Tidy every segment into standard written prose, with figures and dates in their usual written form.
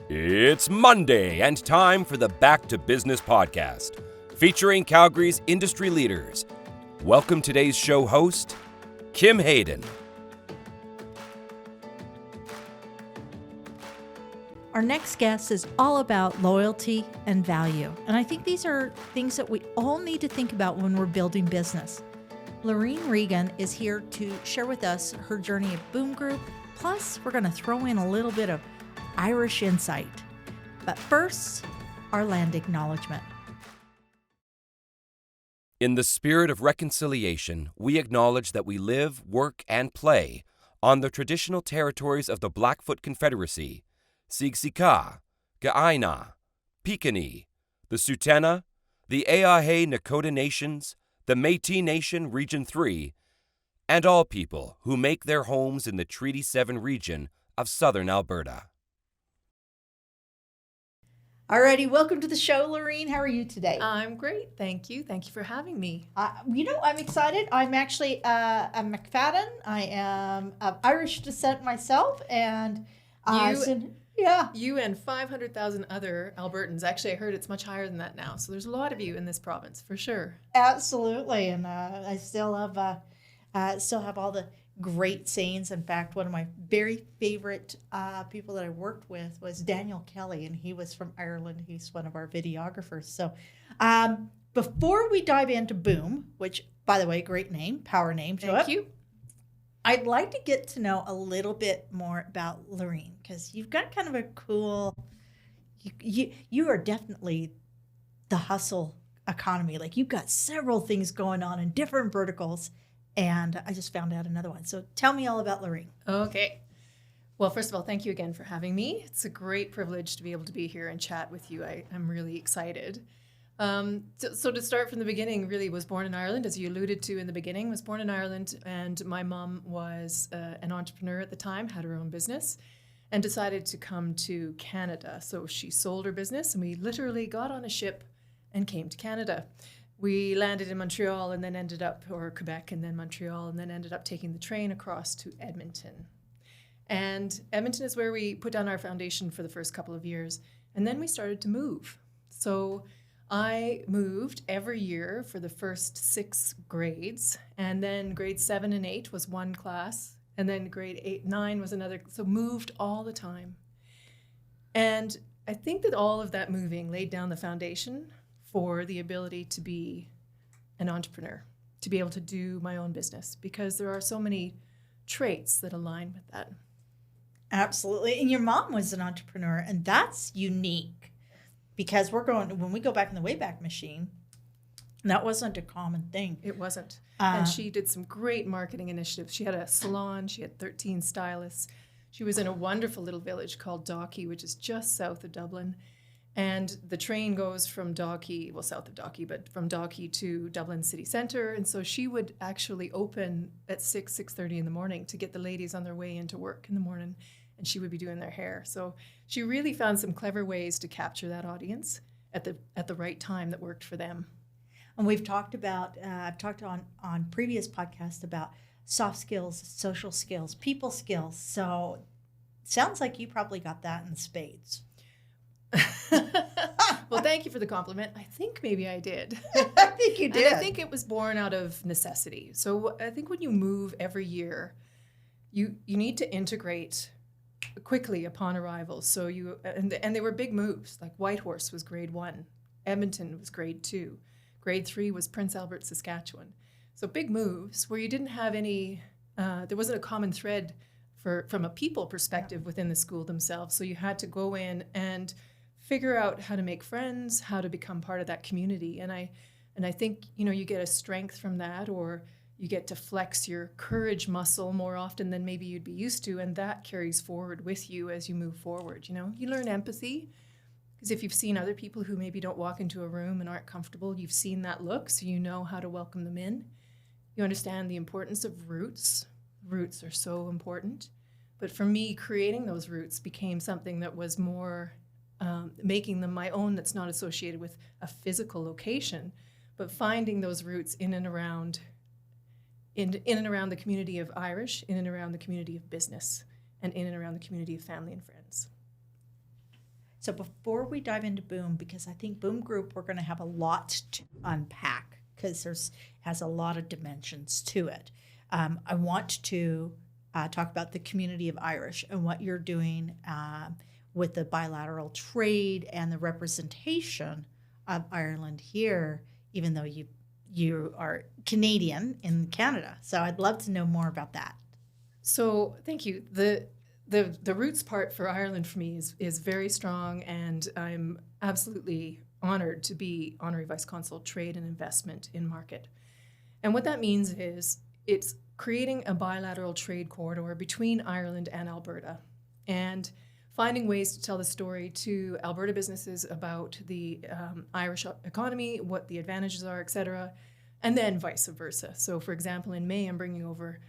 It's Monday and time for the Back to Business podcast, featuring Calgary's industry leaders. Welcome today's show host, Kim Hayden. Our next guest is all about loyalty and value. And I think these are things that we all need to think about when we're building business. Laureen Regan is here to share with us her journey at Boom Group. Plus, we're going to throw in a little bit of Irish insight. But first, our land acknowledgement. In the spirit of reconciliation, we acknowledge that we live, work, and play on the traditional territories of the Blackfoot Confederacy, Siksika, Ga'aina, Piikani, the Tsuut'ina, the Eahe Nakota Nations, the Métis Nation Region 3, and all people who make their homes in the Treaty 7 region of southern Alberta. Alrighty, welcome to the show, Laureen. How are you today? I'm great, thank you. Thank you for having me. I'm excited. I'm actually a McFadden. I am of Irish descent myself, and You and 500,000 other Albertans. Actually, I heard it's much higher than that now. So there's a lot of you in this province, for sure. Absolutely, and I still have all the great sayings. In fact, one of my very favorite people that I worked with was Daniel Kelly, and he was from Ireland. He's one of our videographers. So before we dive into Boom, which, by the way, great name, power name. Thank you. I'd like to get to know a little bit more about Laureen, because you've got kind of a cool, you are definitely the hustle economy. Like, you've got several things going on in different verticals. And I just found out another one. So tell me all about Laureen. Okay. Well, first of all, thank you again for having me. It's a great privilege to be able to be here and chat with you. I'm really excited. So to start from the beginning, really was born in Ireland, as you alluded to in the beginning, was born in Ireland. And my mom was an entrepreneur at the time, had her own business, and decided to come to Canada. So she sold her business, and we literally got on a ship and came to Canada. We landed in Montreal and then ended up, or Quebec and then Montreal, and then ended up taking the train across to Edmonton. And Edmonton is where we put down our foundation for the first couple of years. And then we started to move. So I moved every year for the first 6 grades. And then grades 7 and 8 was one class. And then grade 8, 9 was another. So moved all the time. And I think that all of that moving laid down the foundation for the ability to be an entrepreneur, to be able to do my own business, because there are so many traits that align with that. Absolutely. And your mom was an entrepreneur, and that's unique, because when we go back in the Wayback Machine, that wasn't a common thing. It wasn't. And she did some great marketing initiatives. She had a salon, she had 13 stylists. She was in a wonderful little village called Dalkey, which is just south of Dublin. And the train goes from Dalkey, well, south of Dalkey, but from Dalkey to Dublin city centre. And so she would actually open at 6:30 in the morning to get the ladies on their way into work in the morning. And she would be doing their hair. So she really found some clever ways to capture that audience at the right time that worked for them. And we've talked about, I've talked on previous podcasts about soft skills, social skills, people skills. So it sounds like you probably got that in spades. Well, thank you for the compliment. I think maybe I did. I think you did. And I think it was born out of necessity. So I think when you move every year, you need to integrate quickly upon arrival. So and they were big moves. Like Whitehorse was grade 1, Edmonton was grade 2, grade 3 was Prince Albert, Saskatchewan. So big moves where you didn't have any. There wasn't a common thread from a people perspective within the school themselves. So you had to go in and figure out how to make friends, how to become part of that community. And I think, you get a strength from that, or you get to flex your courage muscle more often than maybe you'd be used to, and that carries forward with you as you move forward. You learn empathy, because if you've seen other people who maybe don't walk into a room and aren't comfortable, you've seen that look, so you know how to welcome them in. You understand the importance of roots. Roots are so important. But for me, creating those roots became something that was more making them my own, that's not associated with a physical location, but finding those roots in and around the community of Irish, in and around the community of business, and in and around the community of family and friends. So before we dive into Boom, because I think Boom Group, we're going to have a lot to unpack because has a lot of dimensions to it. I want to talk about the community of Irish and what you're doing with the bilateral trade and the representation of Ireland here, even though you are Canadian in Canada. So I'd love to know more about that. So thank you. The roots part for Ireland for me is very strong, and I'm absolutely honored to be Honorary Vice Consul Trade and Investment in Market. And what that means is it's creating a bilateral trade corridor between Ireland and Alberta, and finding ways to tell the story to Alberta businesses about the Irish economy, what the advantages are, et cetera, and then vice versa. So for example, in May, I'm bringing over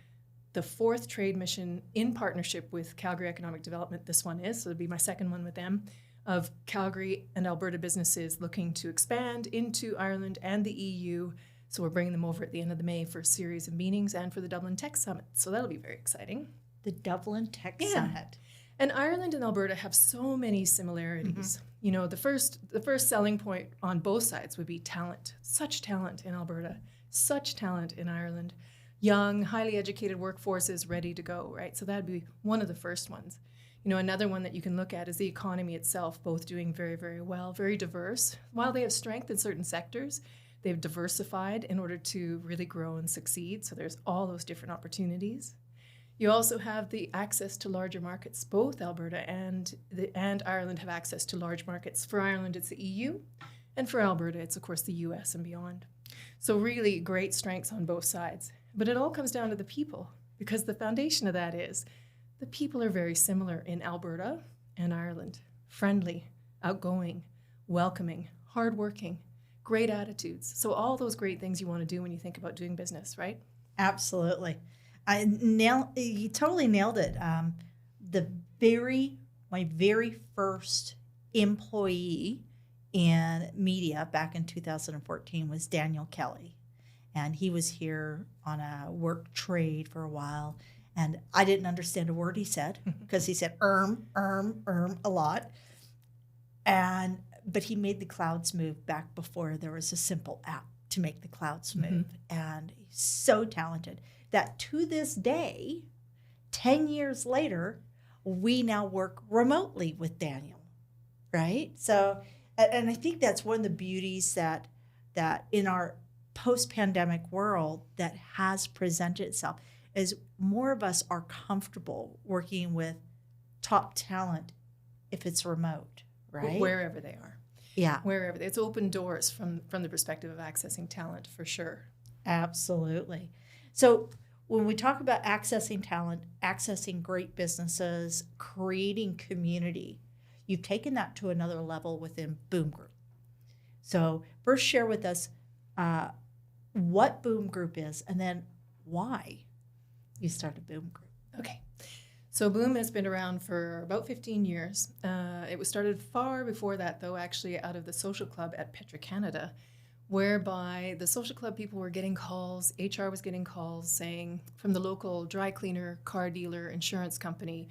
the 4th trade mission in partnership with Calgary Economic Development. This one is, so it'll be my second one with them, of Calgary and Alberta businesses looking to expand into Ireland and the EU. So we're bringing them over at the end of the May for a series of meetings and for the Dublin Tech Summit. So that'll be very exciting. The Dublin Tech Summit. And Ireland and Alberta have so many similarities. Mm-hmm. You know, the first selling point on both sides would be talent. Such talent in Alberta, such talent in Ireland. Young, highly educated workforces ready to go, right? So that'd be one of the first ones. You know, another one that you can look at is the economy itself, both doing very, very well, very diverse. While they have strength in certain sectors, they've diversified in order to really grow and succeed. So there's all those different opportunities. You also have the access to larger markets. Both Alberta and Ireland have access to large markets. For Ireland, it's the EU, and for Alberta, it's of course the US and beyond. So really great strengths on both sides. But it all comes down to the people, because the foundation of that is the people are very similar in Alberta and Ireland. Friendly, outgoing, welcoming, hardworking, great attitudes. So all those great things you want to do when you think about doing business, right? Absolutely. You totally nailed it. My very first employee in media back in 2014 was Daniel Kelly. And he was here on a work trade for a while. And I didn't understand a word he said because he said a lot. But he made the clouds move back before there was a simple app to make the clouds move. Mm-hmm. And he's so talented that to this day, 10 years later, we now work remotely with Daniel, right? So, and I think that's one of the beauties that in our post-pandemic world that has presented itself is more of us are comfortable working with top talent if it's remote, right? Wherever they are. Yeah. Wherever. It's open doors from the perspective of accessing talent, for sure. Absolutely. So when we talk about accessing talent, accessing great businesses, creating community, you've taken that to another level within Boom Group. So first share with us what Boom Group is and then why you started Boom Group. Okay. So Boom has been around for about 15 years. It was started far before that, though, actually out of the social club at Petro-Canada, whereby the social club people were getting calls, HR was getting calls saying from the local dry cleaner, car dealer, insurance company,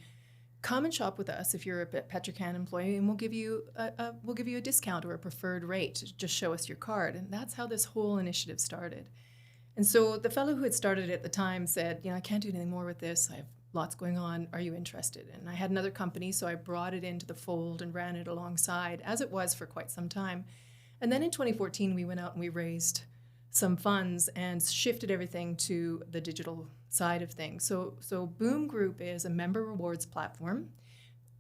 come and shop with us if you're a Petro-Can employee, and we'll give you a discount or a preferred rate. Just show us your card. And that's how this whole initiative started. And so the fellow who had started it at the time said, I can't do anything more with this. I have lots going on. Are you interested? And I had another company, so I brought it into the fold and ran it alongside, as it was for quite some time. And then in 2014, we went out and we raised some funds and shifted everything to the digital side of things. So Boom Group is a member rewards platform.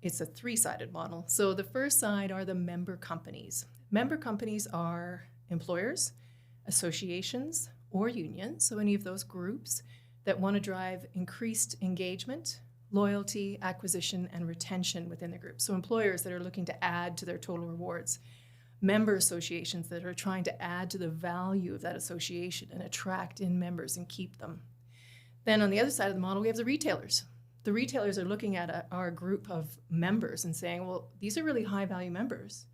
It's a 3-sided model. So the first side are the member companies. Member companies are employers, associations, or unions, so any of those groups that want to drive increased engagement, loyalty, acquisition, and retention within the group. So employers that are looking to add to their total rewards. Member associations that are trying to add to the value of that association and attract in members and keep them. Then on the other side of the model, we have the retailers. The retailers are looking at our group of members and saying, well, these are really high-value members.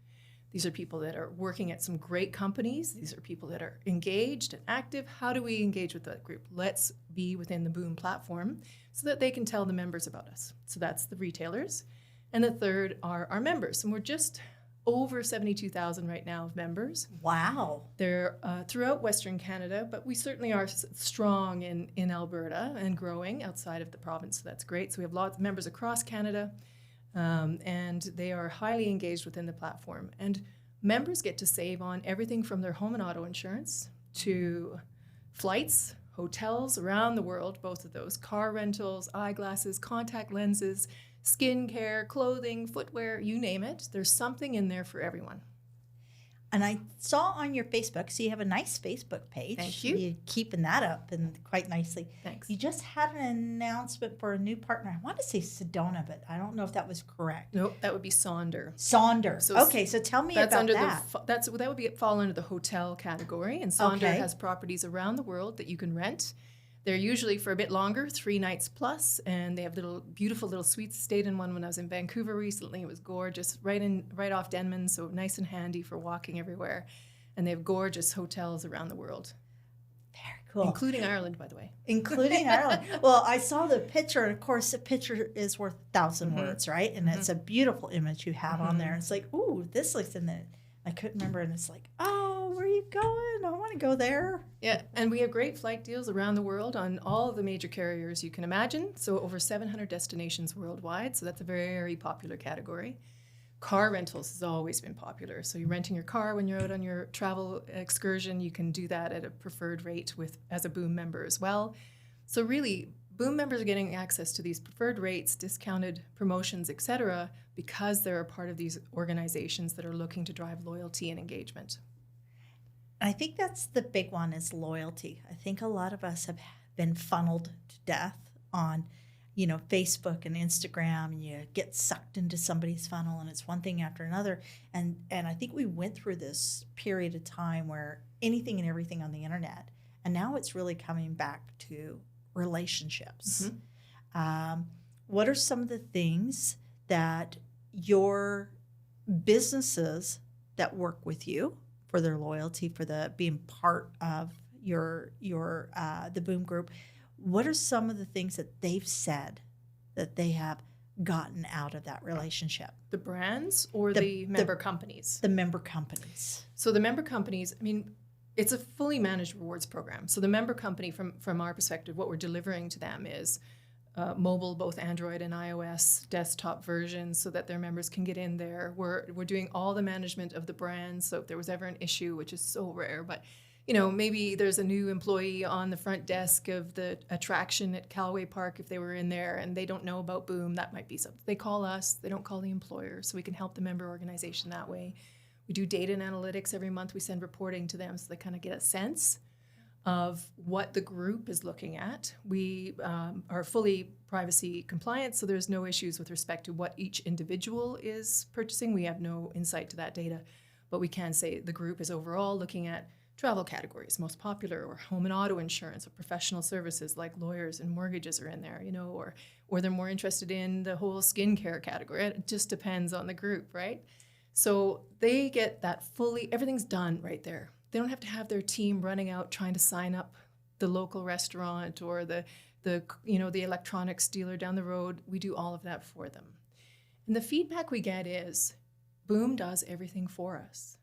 These are people that are working at some great companies. These are people that are engaged and active. How do we engage with that group? Let's be within the Boom platform so that they can tell the members about us. So that's the retailers. And the third are our members. And we're just over 72,000 right now of members. Wow. They're throughout Western Canada, but we certainly are strong in Alberta and growing outside of the province. So that's great. So we have lots of members across Canada, and they are highly engaged within the platform. And members get to save on everything from their home and auto insurance to flights, hotels around the world, both of those, car rentals, eyeglasses, contact lenses, skincare, clothing, footwear, you name it. There's something in there for everyone. And I saw on your Facebook, so you have a nice Facebook page. Thank you. You're keeping that up and quite nicely. Thanks. You just had an announcement for a new partner. I want to say Sedona, but I don't know if that was correct. Nope, that would be Sonder. Sonder. So okay, so tell me that's about under that. that would be fall under the hotel category, and Sonder Okay. has properties around the world that you can rent. They're usually for a bit longer, 3 nights plus, and they have beautiful little suites. Stayed in one when I was in Vancouver recently. It was gorgeous, right off Denman, so nice and handy for walking everywhere. And they have gorgeous hotels around the world, Very cool. including Ireland, by the way. Including Ireland. Well, I saw the picture, and of course, the picture is worth 1,000 words, right? And it's a beautiful image you have on there. It's like, ooh, this looks in it. I couldn't remember, and it's like, oh, where are you going? I want to go there. Yeah, and we have great flight deals around the world on all of the major carriers you can imagine. So over 700 destinations worldwide. So that's a very popular category. Car rentals has always been popular. So you're renting your car when you're out on your travel excursion. You can do that at a preferred rate as a Boom member as well. So really, Boom members are getting access to these preferred rates, discounted promotions, etc., because they're a part of these organizations that are looking to drive loyalty and engagement. I think that's the big one is loyalty. I think a lot of us have been funneled to death on, Facebook and Instagram, and you get sucked into somebody's funnel, and it's one thing after another. And I think we went through this period of time where anything and everything on the internet, and now it's really coming back to relationships. What are some of the things that your businesses that work with you for their loyalty, for the being part of your the Boom Group, what are some of the things that they've said that they have gotten out of that relationship? The brands or the member companies? The member companies. So the member companies, it's a fully managed rewards program. So the member company, from our perspective, what we're delivering to them is mobile, both Android and iOS desktop versions, so that their members can get in there. We're doing all the management of the brands. So if there was ever an issue, which is so rare, but maybe there's a new employee on the front desk of the attraction at Callaway Park, if they were in there and they don't know about Boom, that might be something. They call us, they don't call the employer, so we can help the member organization that way. We do data and analytics every month. We send reporting to them so they kind of get a sense of what the group is looking at. We are fully privacy compliant, so there's no issues with respect to what each individual is purchasing. We have no insight to that data, but we can say the group is overall looking at travel categories, most popular, or home and auto insurance, or professional services like lawyers and mortgages are in there, or they're more interested in the whole skincare category. It just depends on the group, right? So they get that everything's done right there. They don't have to have their team running out trying to sign up the local restaurant or the electronics dealer down the road. We do all of that for them. And the feedback we get is, Boom does everything for us.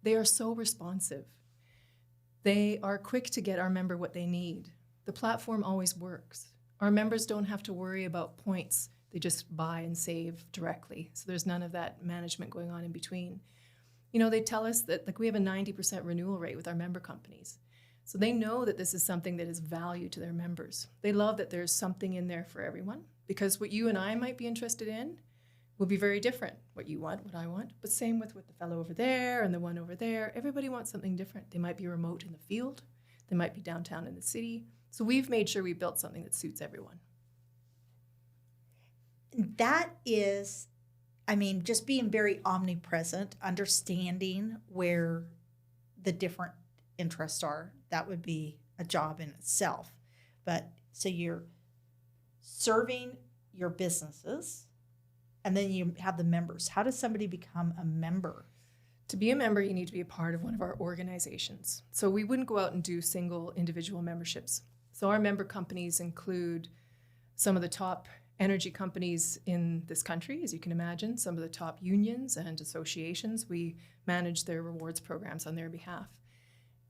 They are so responsive. They are quick to get our member what they need. The platform always works. Our members don't have to worry about points. They just buy and save directly. So there's none of that management going on in between. They tell us that we have a 90% renewal rate with our member companies. So they know that this is something that is value to their members. They love that there's something in there for everyone, because what you and I might be interested in will be very different. What you want, what I want, but same with the fellow over there and the one over there. Everybody wants something different. They might be remote in the field. They might be downtown in the city. So we've made sure we built something that suits everyone. That is, just being very omnipresent, understanding where the different interests are. That would be a job in itself. But so you're serving your businesses, and then you have the members. How does somebody become a member? To be a member, you need to be a part of one of our organizations. So we wouldn't go out and do single individual memberships. So our member companies include some of the top energy companies in this country, as you can imagine, some of the top unions and associations, we manage their rewards programs on their behalf.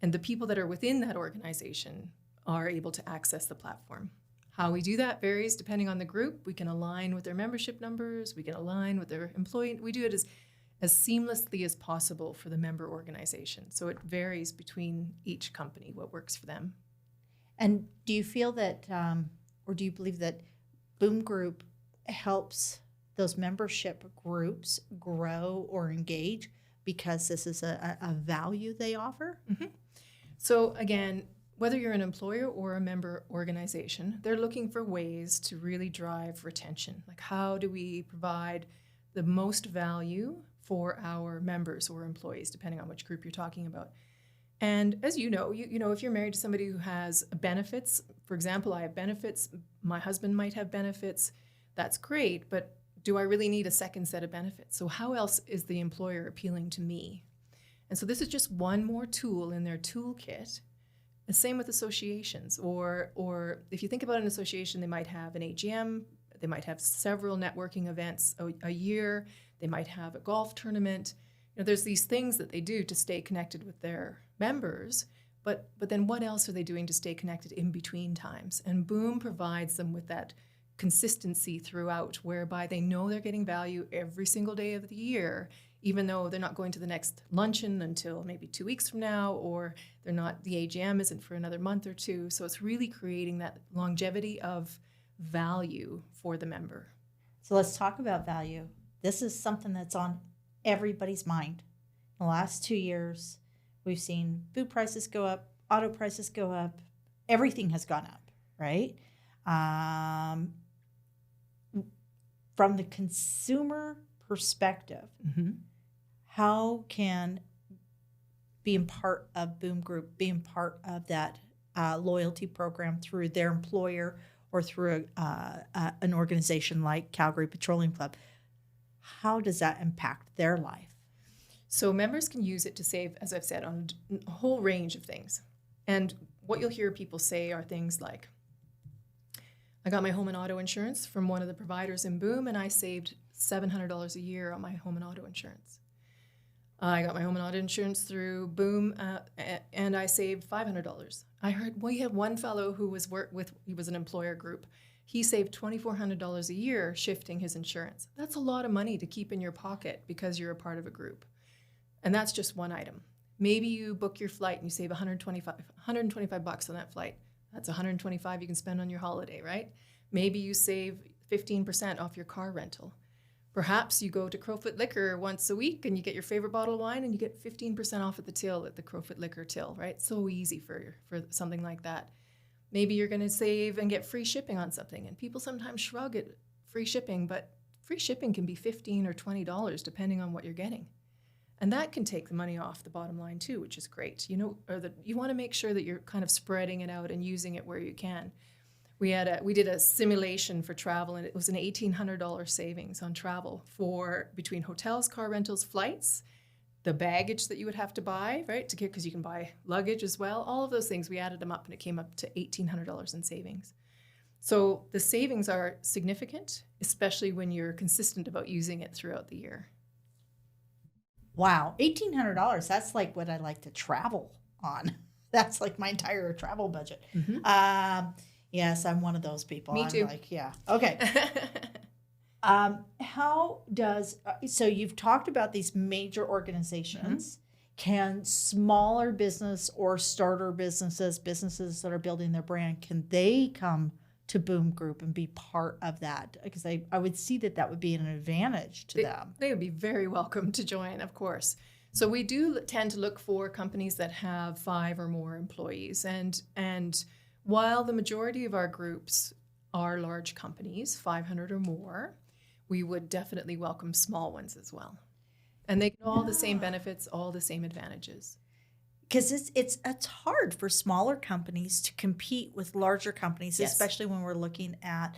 And the people that are within that organization are able to access the platform. How we do that varies depending on the group. We can align with their membership numbers, we can align with their employee. We do it as seamlessly as possible for the member organization. So it varies between each company, what works for them. And do you feel that, or do you believe that Boom Group helps those membership groups grow or engage because this is a value they offer? Mm-hmm. So again, whether you're an employer or a member organization, they're looking for ways to really drive retention. Like, how do we provide the most value for our members or employees, depending on which group you're talking about? And as you know, if you're married to somebody who has benefits, for example, I have benefits, my husband might have benefits, that's great, but do I really need a second set of benefits? So how else is the employer appealing to me? And so this is just one more tool in their toolkit. The same with associations, or if you think about an association, they might have an AGM, they might have several networking events a year, they might have a golf tournament. There's these things that they do to stay connected with their members, but then what else are they doing to stay connected in between times? And Boom provides them with that consistency throughout, whereby they know they're getting value every single day of the year, even though they're not going to the next luncheon until maybe 2 weeks from now, or the AGM isn't for another month or two. So it's really creating that longevity of value for the member. So let's talk about value. This is something that's on everybody's mind. In the last 2 years, we've seen food prices go up, auto prices go up, everything has gone up, right? From the consumer perspective, Mm-hmm. how can being part of Boom Group, being part of that loyalty program through their employer or through an organization like Calgary Petroleum Club, how does that impact their life? So members can use it to save, as I've said, on a whole range of things. And what you'll hear people say are things like, I got my home and auto insurance from one of the providers in Boom, and I saved $700 a year on my home and auto insurance. I got my home and auto insurance through Boom, and I saved $500. I heard we had one fellow who was he was an employer group. He saved $2,400 a year shifting his insurance. That's a lot of money to keep in your pocket because you're a part of a group. And that's just one item. Maybe you book your flight and you save $125 on that flight. That's $125 you can spend on your holiday, right? Maybe you save 15% off your car rental. Perhaps you go to Crowfoot Liquor once a week and you get your favorite bottle of wine and you get 15% off at the till at the Crowfoot Liquor till, right? So easy for something like that. Maybe you're going to save and get free shipping on something. And people sometimes shrug at free shipping, but free shipping can be $15 or $20 depending on what you're getting. And that can take the money off the bottom line too, which is great. You want to make sure that you're kind of spreading it out and using it where you can. We did a simulation for travel, and it was an $1,800 savings on travel for between hotels, car rentals, flights, the baggage that you would have to buy, right, because you can buy luggage as well. All of those things, we added them up, and it came up to $1,800 in savings. So the savings are significant, especially when you're consistent about using it throughout the year. Wow, $1,800. That's like what I like to travel on. That's like my entire travel budget. Mm-hmm. Yes, I'm one of those people. Me too. I'm like, yeah. Okay. How does, so you've talked about these major organizations. Mm-hmm. Can smaller business or starter businesses that are building their brand, can they come to Boom Group and be part of that? Because I would see that would be an advantage to them. They would be very welcome to join, of course. So we do tend to look for companies that have 5 or more employees. And while the majority of our groups are large companies, 500 or more, we would definitely welcome small ones as well. And they get all the same benefits, all the same advantages. Because it's hard for smaller companies to compete with larger companies, yes, especially when we're looking at,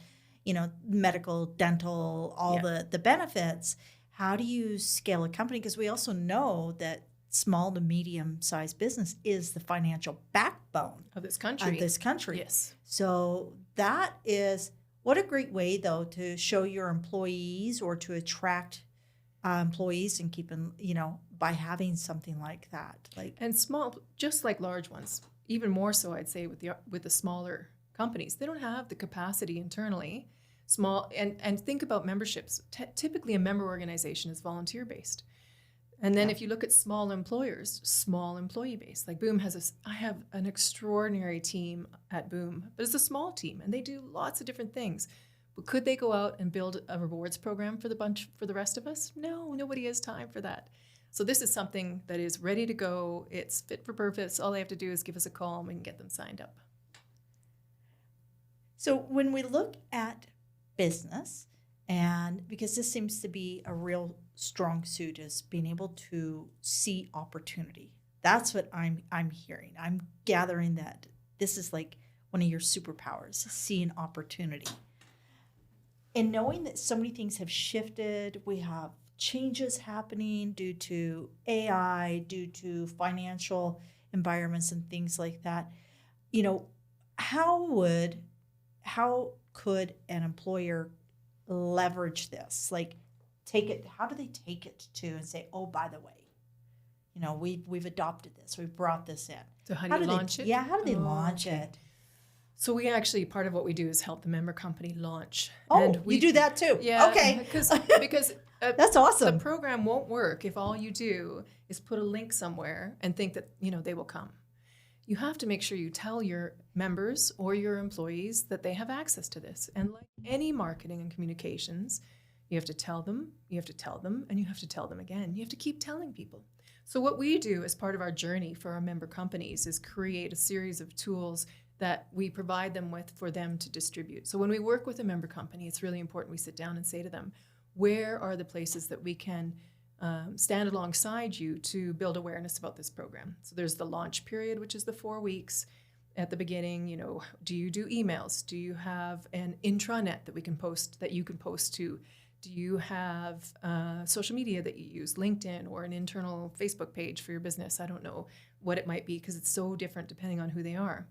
medical, dental, all the benefits. How do you scale a company? Because we also know that small to medium-sized business is the financial backbone of this country. Yes. So What a great way, though, to show your employees or to attract employees and keep them, by having something like that. And small, just like large ones, even more so, I'd say, with the smaller companies, they don't have the capacity internally. Small and think about memberships. Typically, a member organization is volunteer based. And then if you look at small employers, small employee base, like Boom I have an extraordinary team at Boom, but it's a small team and they do lots of different things. But could they go out and build a rewards program for the rest of us? No, nobody has time for that. So this is something that is ready to go. It's fit for purpose. All they have to do is give us a call and we can get them signed up. So when we look at business, and because this seems to be a real strong suit, is being able to see opportunity. That's what I'm hearing. I'm gathering that this is like one of your superpowers, seeing opportunity. And knowing that so many things have shifted, we have changes happening due to AI, due to financial environments and things like that. How could an employer leverage this? Like, how do they take it to and say, oh, by the way, we've adopted this, we've brought this in. So how do you launch it? Yeah, how do they launch it? So we actually, part of what we do is help the member company launch. Oh, and you do that too? Yeah. Okay. Because that's awesome. The program won't work if all you do is put a link somewhere and think that, they will come. You have to make sure you tell your members or your employees that they have access to this. And like any marketing and communications, you have to tell them, and you have to tell them again. You have to keep telling people. So what we do as part of our journey for our member companies is create a series of tools that we provide them with for them to distribute. So when we work with a member company, it's really important we sit down and say to them, where are the places that we can stand alongside you to build awareness about this program? So there's the launch period, which is the 4 weeks. At the beginning, do you do emails? Do you have an intranet that you can post to? Do you have social media that you use, LinkedIn or an internal Facebook page for your business? I don't know what it might be because it's so different depending on who they are.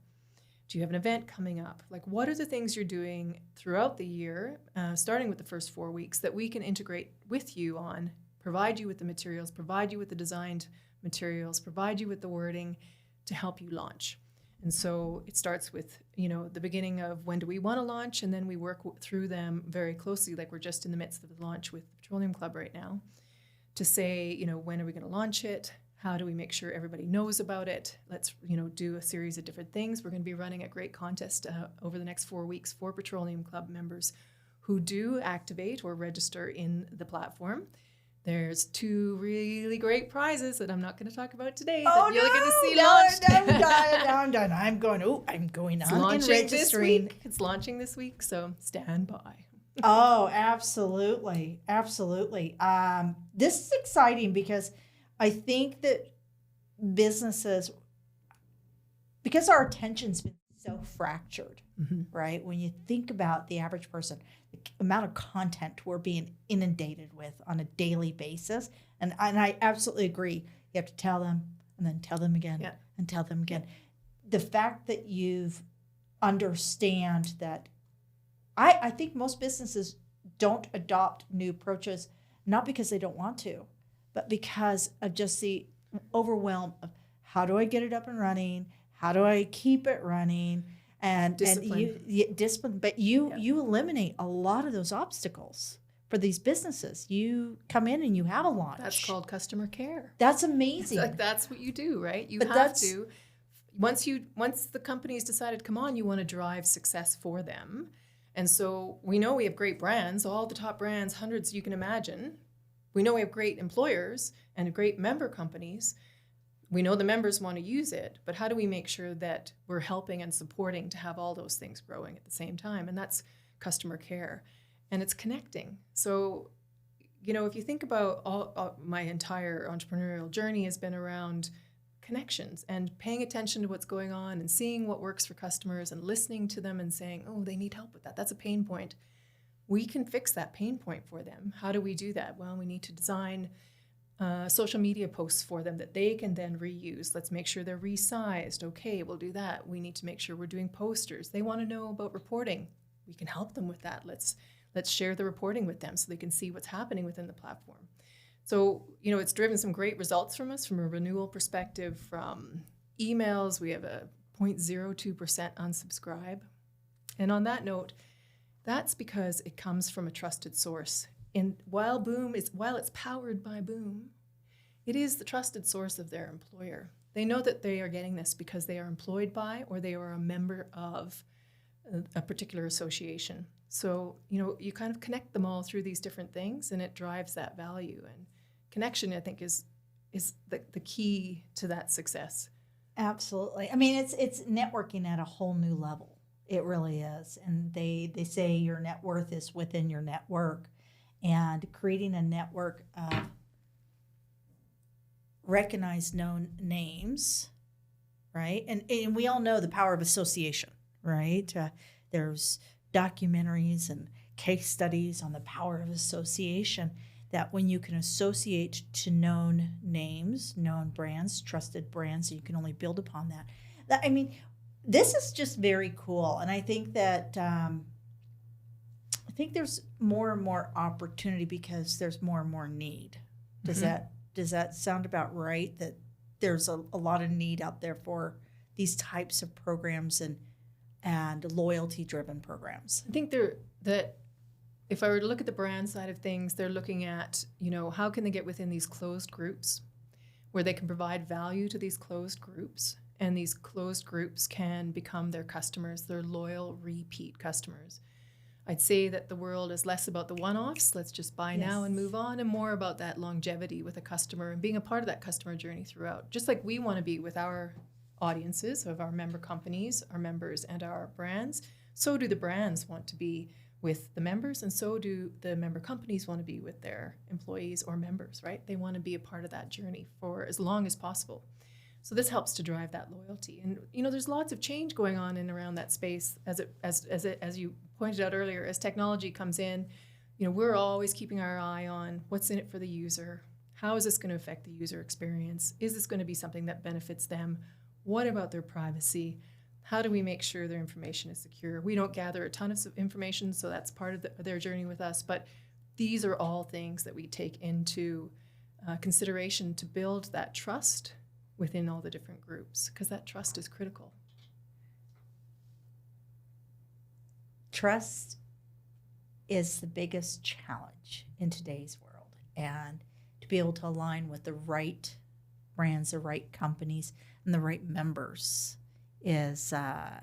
Do you have an event coming up? Like, what are the things you're doing throughout the year, starting with the first 4 weeks, that we can integrate with you on, provide you with the materials, provide you with the designed materials, provide you with the wording to help you launch? And so it starts with, the beginning of when do we want to launch, and then we work through them very closely, like we're just in the midst of the launch with Petroleum Club right now, to say, when are we going to launch it? How do we make sure everybody knows about it? Let's, do a series of different things. We're going to be running a great contest over the next 4 weeks for Petroleum Club members who do activate or register in the platform. There's 2 really great prizes that I'm not going to talk about today that you're going to see launched. I'm done. I'm going on and registering. It's launching this week, so stand by. Oh, absolutely. Absolutely. This is exciting because I think that businesses, because our attention's been so fractured, right? When you think about the average person, the amount of content we're being inundated with on a daily basis, and I absolutely agree. You have to tell them and then tell them again and tell them again. The fact that you've understand that, I think most businesses don't adopt new approaches, not because they don't want to, but because of just the overwhelm of how do I get it up and running? How do I keep it running? And discipline. Discipline. But you eliminate a lot of those obstacles for these businesses. You come in and you have a launch. That's called customer care. That's amazing. That's what you do, right? You have to. Once the company's decided, come on, you want to drive success for them. And so we know we have great brands, all the top brands, hundreds you can imagine. We know we have great employers and great member companies. We know the members want to use it, but how do we make sure that we're helping and supporting to have all those things growing at the same time? And that's customer care. And it's connecting. So, if you think about all my entire entrepreneurial journey has been around connections and paying attention to what's going on and seeing what works for customers and listening to them and saying, oh, they need help with that. That's a pain point. We can fix that pain point for them. How do we do that? Well, we need to design social media posts for them that they can then reuse. Let's make sure they're resized. Okay, we'll do that. We need to make sure we're doing posters. They want to know about reporting. we can help them with that. Let's share the reporting with them so they can see what's happening within the platform. So, it's driven some great results from us from a renewal perspective. From emails, we have a 0.02% unsubscribe. And on that note, that's because it comes from a trusted source. And while it's powered by Boom, it is the trusted source of their employer. They know that they are getting this because they are employed by or they are a member of a particular association. So, you kind of connect them all through these different things, and it drives that value. And connection, I think, is the key to that success. Absolutely. I mean, it's networking at a whole new level. It really is. And they say your net worth is within your network, and creating a network of recognized known names, right? And we all know the power of association, right? There's documentaries and case studies on the power of association, that when you can associate to known names, known brands, trusted brands, you can only build upon that. I mean, this is just very cool. And I think that I think there's more and more opportunity because there's more and more need. Does that sound about right? That there's a lot of need out there for these types of programs and loyalty-driven programs. I think that if I were to look at the brand side of things, they're looking at, how can they get within these closed groups where they can provide value to these closed groups, and these closed groups can become their customers, their loyal repeat customers. I'd say that the world is less about the one-offs, let's just buy now and move on, and more about that longevity with a customer and being a part of that customer journey throughout. Just like we want to be with our audiences of our member companies, our members, and our brands, so do the brands want to be with the members, and so do the member companies want to be with their employees or members, right? They want to be a part of that journey for as long as possible. So this helps to drive that loyalty. And there's lots of change going on in around that space as you pointed out earlier. As technology comes in, we're always keeping our eye on what's in it for the user. How is this going to affect the user experience? Is this going to be something that benefits them? What about their privacy? How do we make sure their information is secure? We don't gather a ton of information, so that's part of their journey with us. But these are all things that we take into consideration to build that trust within all the different groups, because that trust is critical. Trust is the biggest challenge in today's world, and to be able to align with the right brands, the right companies, and the right members is a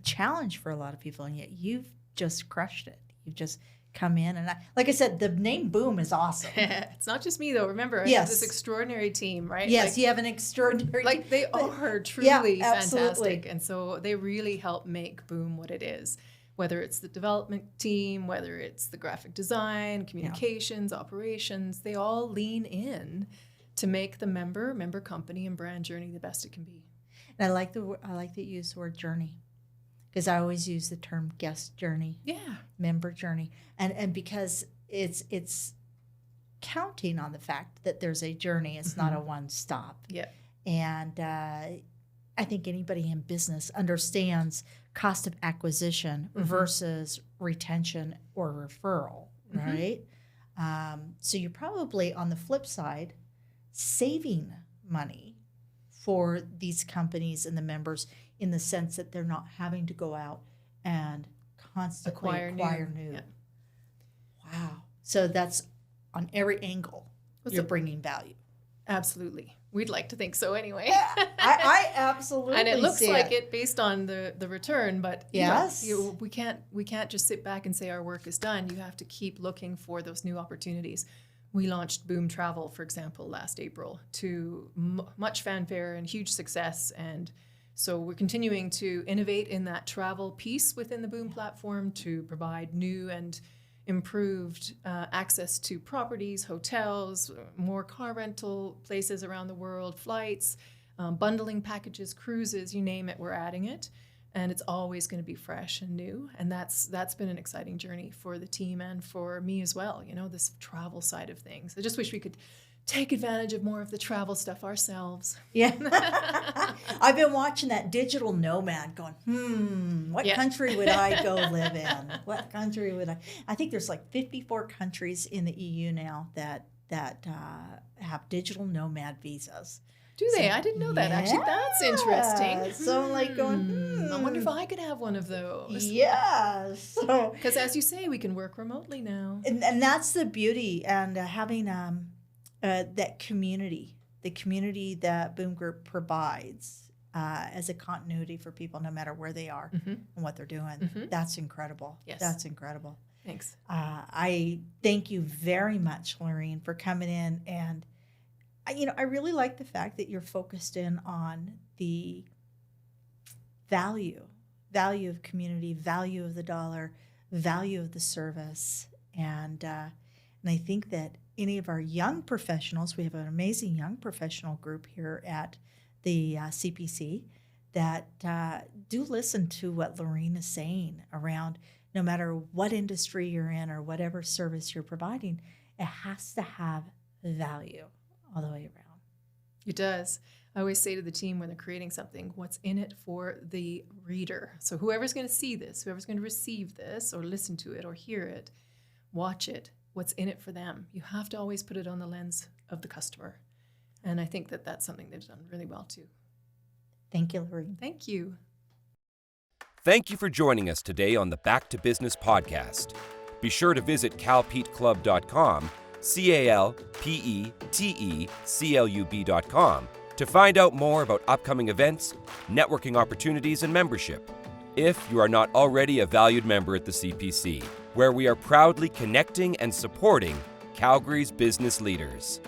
challenge for a lot of people, and yet you've just crushed it. You've just come in, and like I said, the name Boom is awesome. It's not just me though. Remember, I have this extraordinary team, right? Yes, you have an extraordinary team. They are truly fantastic, and so they really help make Boom what it is. Whether it's the development team, whether it's the graphic design, communications, operations, they all lean in to make the member company, and brand journey the best it can be. And I like that you use the word journey, because I always use the term guest journey, member journey, and because it's counting on the fact that there's a journey. It's not a one stop. Yeah. And I think anybody in business understands cost of acquisition versus retention or referral, right? So you're probably on the flip side saving money for these companies and the members, in the sense that they're not having to go out and constantly acquire new. Yeah. Wow. So that's on every angle. You're bringing value. Absolutely. We'd like to think so anyway. I absolutely and it looks like it based on the return, but we can't just sit back and say our work is done. You have to keep looking for those new opportunities. We launched Boom Travel, for example, last April to much fanfare and huge success. And so we're continuing to innovate in that travel piece within the Boom platform to provide new and improved access to properties, hotels, more car rental places around the world, flights, bundling packages, cruises, you name it, we're adding it. And it's always going to be fresh and new. And that's been an exciting journey for the team and for me as well, this travel side of things. I just wish we could take advantage of more of the travel stuff ourselves. Yeah. I've been watching that digital nomad going, what country would I go live in? What country would I think there's like 54 countries in the EU now that have digital nomad visas. Do they? I didn't know that, actually. That's interesting. So I'm like going, I wonder if I could have one of those. Yeah. So, because as you say, we can work remotely now. And that's the beauty, and having that community, the community that Boom Group provides as a continuity for people no matter where they are and what they're doing. That's incredible. Yes. That's incredible. Thanks. I thank you very much, Laureen, for coming in. And, I really like the fact that you're focused in on the value of community, value of the dollar, value of the service. And I think that any of our young professionals, we have an amazing young professional group here at the CPC that do listen to what Laureen is saying around no matter what industry you're in or whatever service you're providing, it has to have value all the way around. It does. I always say to the team when they're creating something, what's in it for the reader? So whoever's going to see this, whoever's going to receive this or listen to it or hear it, watch it, what's in it for them? You have to always put it on the lens of the customer. And I think that that's something they've done really well too. Thank you, Laureen. Thank you. Thank you for joining us today on the Back to Business podcast. Be sure to visit calpeteclub.com, calpeteclub.com, to find out more about upcoming events, networking opportunities, and membership. If you are not already a valued member at the CPC, where we are proudly connecting and supporting Calgary's business leaders.